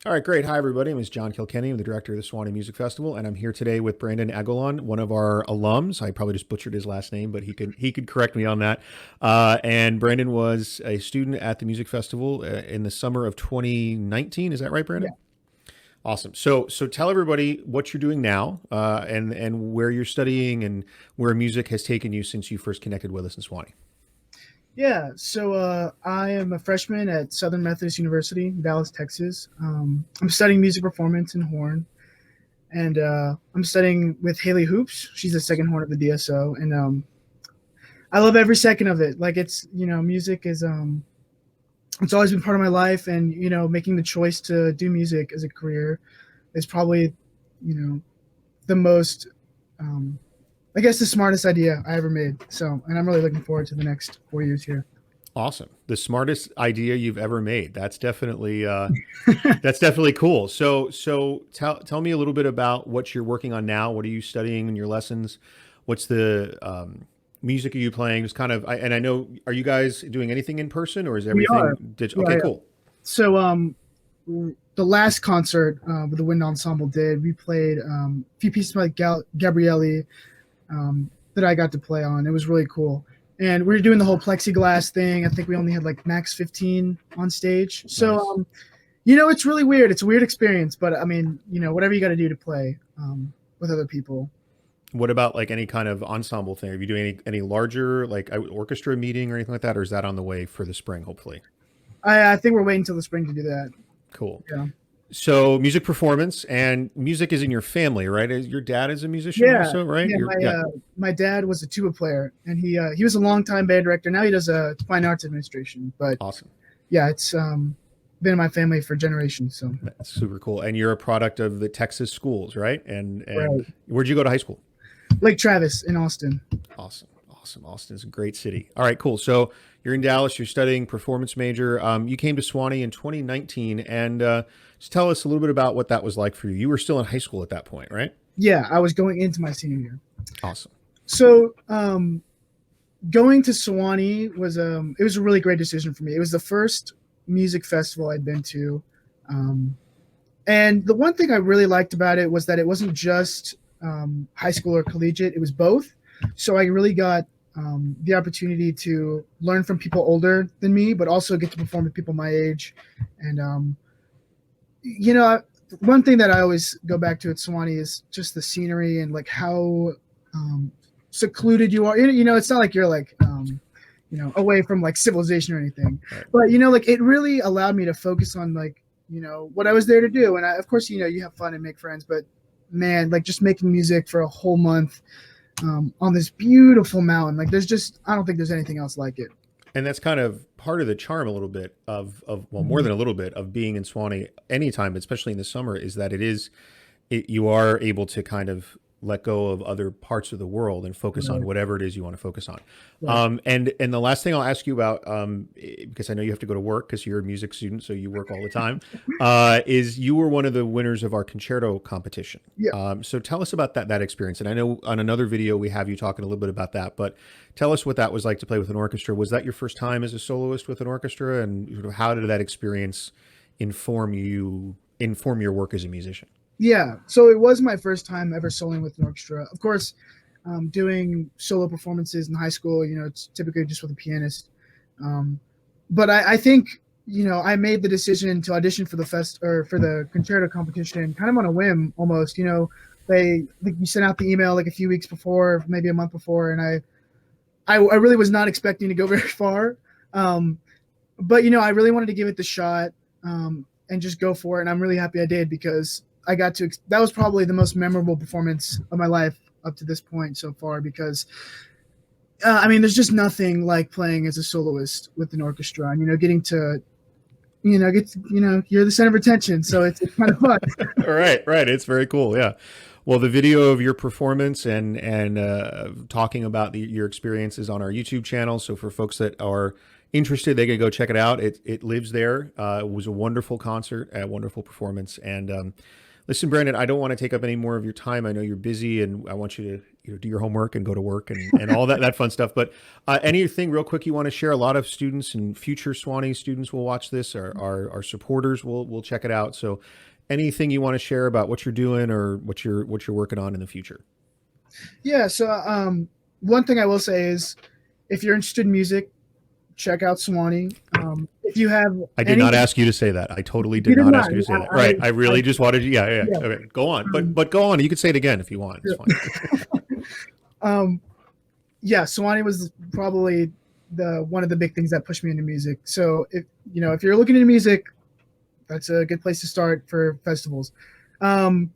All right, great. Hi, everybody. My name is John Kilkenny. I'm the director of the Sewanee Music Festival, and I'm here today with Brandon Aguillon, one of our alums. I probably just butchered his last name, but he could correct me on that. And Brandon was a student at the music festival in the summer of 2019. Is that right, Yeah. Brandon? Awesome. So tell everybody what you're doing now, and where you're studying and where music has taken you since you first connected with us in Sewanee. Yeah. So I am a freshman at Southern Methodist University in Dallas, Texas. I'm studying music performance and horn, and I'm studying with Haley Hoops. She's the second horn of the DSO, and I love every second of it. Like music is it's always been part of my life, and making the choice to do music as a career is probably you know the most I guess the smartest idea I ever made. So, and I'm really looking forward to the next 4 years here. Awesome. The smartest idea you've ever made. That's definitely cool. So tell me a little bit about what you're working on now. What are you studying in your lessons? What's the music are you playing? Just kind of, and I know, are you guys doing anything in person or is We are. everything digital? Yeah, Okay, yeah. cool. So the last concert with the wind ensemble did we played a few pieces by Gabrielli that I got to play on. It was really cool. And we were doing the whole plexiglass thing. I think we only had like max 15 on stage. So Nice. it's really weird. It's a weird experience, but I mean, whatever you got to do to play with other people. What about like any kind of ensemble thing? Are you doing any larger like orchestra meeting or anything like that, or is that on the way for the spring? Hopefully. I think we're waiting until the spring to do that. Cool. Yeah. So music performance and music is in your family, right? Your dad is a musician Yeah, also, right? yeah. My dad was a tuba player, and he was a longtime band director. Now he does fine arts administration. But Awesome. yeah, it's been in my family for generations. So That's super cool. And you're a product of the Texas schools, right? And right, where'd you go to high school? Lake Travis in Austin. Awesome. Awesome. Austin's a great city. All right, cool. So you're in Dallas, you're studying performance major. You came to Sewanee in 2019 and just tell us a little bit about what that was like for you. You were still in high school at that point, right? Yeah, I was going into my senior year. Awesome. So going to Sewanee was it was a really great decision for me. It was the first music festival I'd been to. Um, and the one thing I really liked about it was that it wasn't just high school or collegiate, it was both. So I really got the opportunity to learn from people older than me, but also get to perform with people my age. And, you know, one thing that I always go back to at Sewanee is just the scenery and like how secluded you are. It's not like you're like, away from like civilization or anything, Right. but like it really allowed me to focus on like, what I was there to do. And of course, you have fun and make friends, but man, like just making music for a whole month on this beautiful mountain. Like I don't think there's anything else like it. And that's kind of part of the charm a little bit of well, more Mhm. than a little bit of being in Swanee anytime, especially in the summer, is that you are able to kind of let go of other parts of the world and focus on Right, whatever it is you want to focus on. right. And the last thing I'll ask you about, because I know you have to go to work because you're a music student, so you work all the time, is you were one of the winners of our concerto competition. Yeah. So tell us about that experience. And I know on another video we have you talking a little bit about that, but tell us what that was like to play with an orchestra. Was that your first time as a soloist with an orchestra, and sort of how did that experience inform your work as a musician? Yeah. So it was my first time ever soloing with an orchestra. Of course, doing solo performances in high school, it's typically just with a pianist. Um, but I think, I made the decision to audition for the fest or for the concerto competition kind of on a whim almost. You sent out the email like a few weeks before, maybe a month before, and I really was not expecting to go very far. Um, but I really wanted to give it the shot and just go for it. And I'm really happy I did because I got to. That was probably the most memorable performance of my life up to this point so far. Because I mean, there's just nothing like playing as a soloist with an orchestra, and getting to, you're the center of attention, so it's kind of fun. Right, right. It's very cool. Yeah. Well, the video of your performance and talking about your experiences on our YouTube channel. So for folks that are interested, they can go check it out. It lives there. It was a wonderful concert, a wonderful performance. And listen, Brandon, I don't want to take up any more of your time. I know you're busy, and I want you to do your homework and go to work and all that fun stuff. But anything real quick you want to share? A lot of students and future Sewanee students will watch this. Our supporters will check it out. So anything you want to share about what you're doing or what you're working on in the future? Yeah. So one thing I will say is, if you're interested in music, check out Sewanee. If you have, I did not ask you to say that. I totally did not ask you to say that. Right. I really just wanted you. Yeah. Okay. Go on. But go on. You could say it again if you want. It's fine. Yeah. Sewanee was probably one of the big things that pushed me into music. So if you're looking into music, that's a good place to start for festivals. And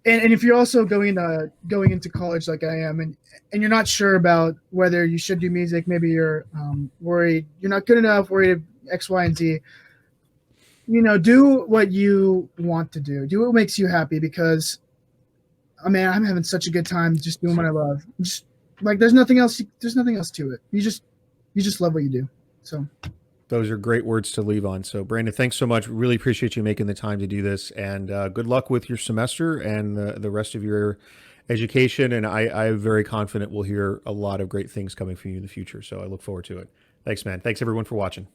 if you're also going into college like I am, and you're not sure about whether you should do music, maybe you're worried you're not good enough, worried X, Y, and Z. Do what you want to do. Do what makes you happy, because I'm having such a good time just doing what I love. Just like there's nothing else to it. You just love what you do. So those are great words to leave on. So Brandon, thanks so much. Really appreciate you making the time to do this, and good luck with your semester and the rest of your education. And I'm very confident we'll hear a lot of great things coming from you in the future. So I look forward to it. Thanks, man. Thanks everyone for watching.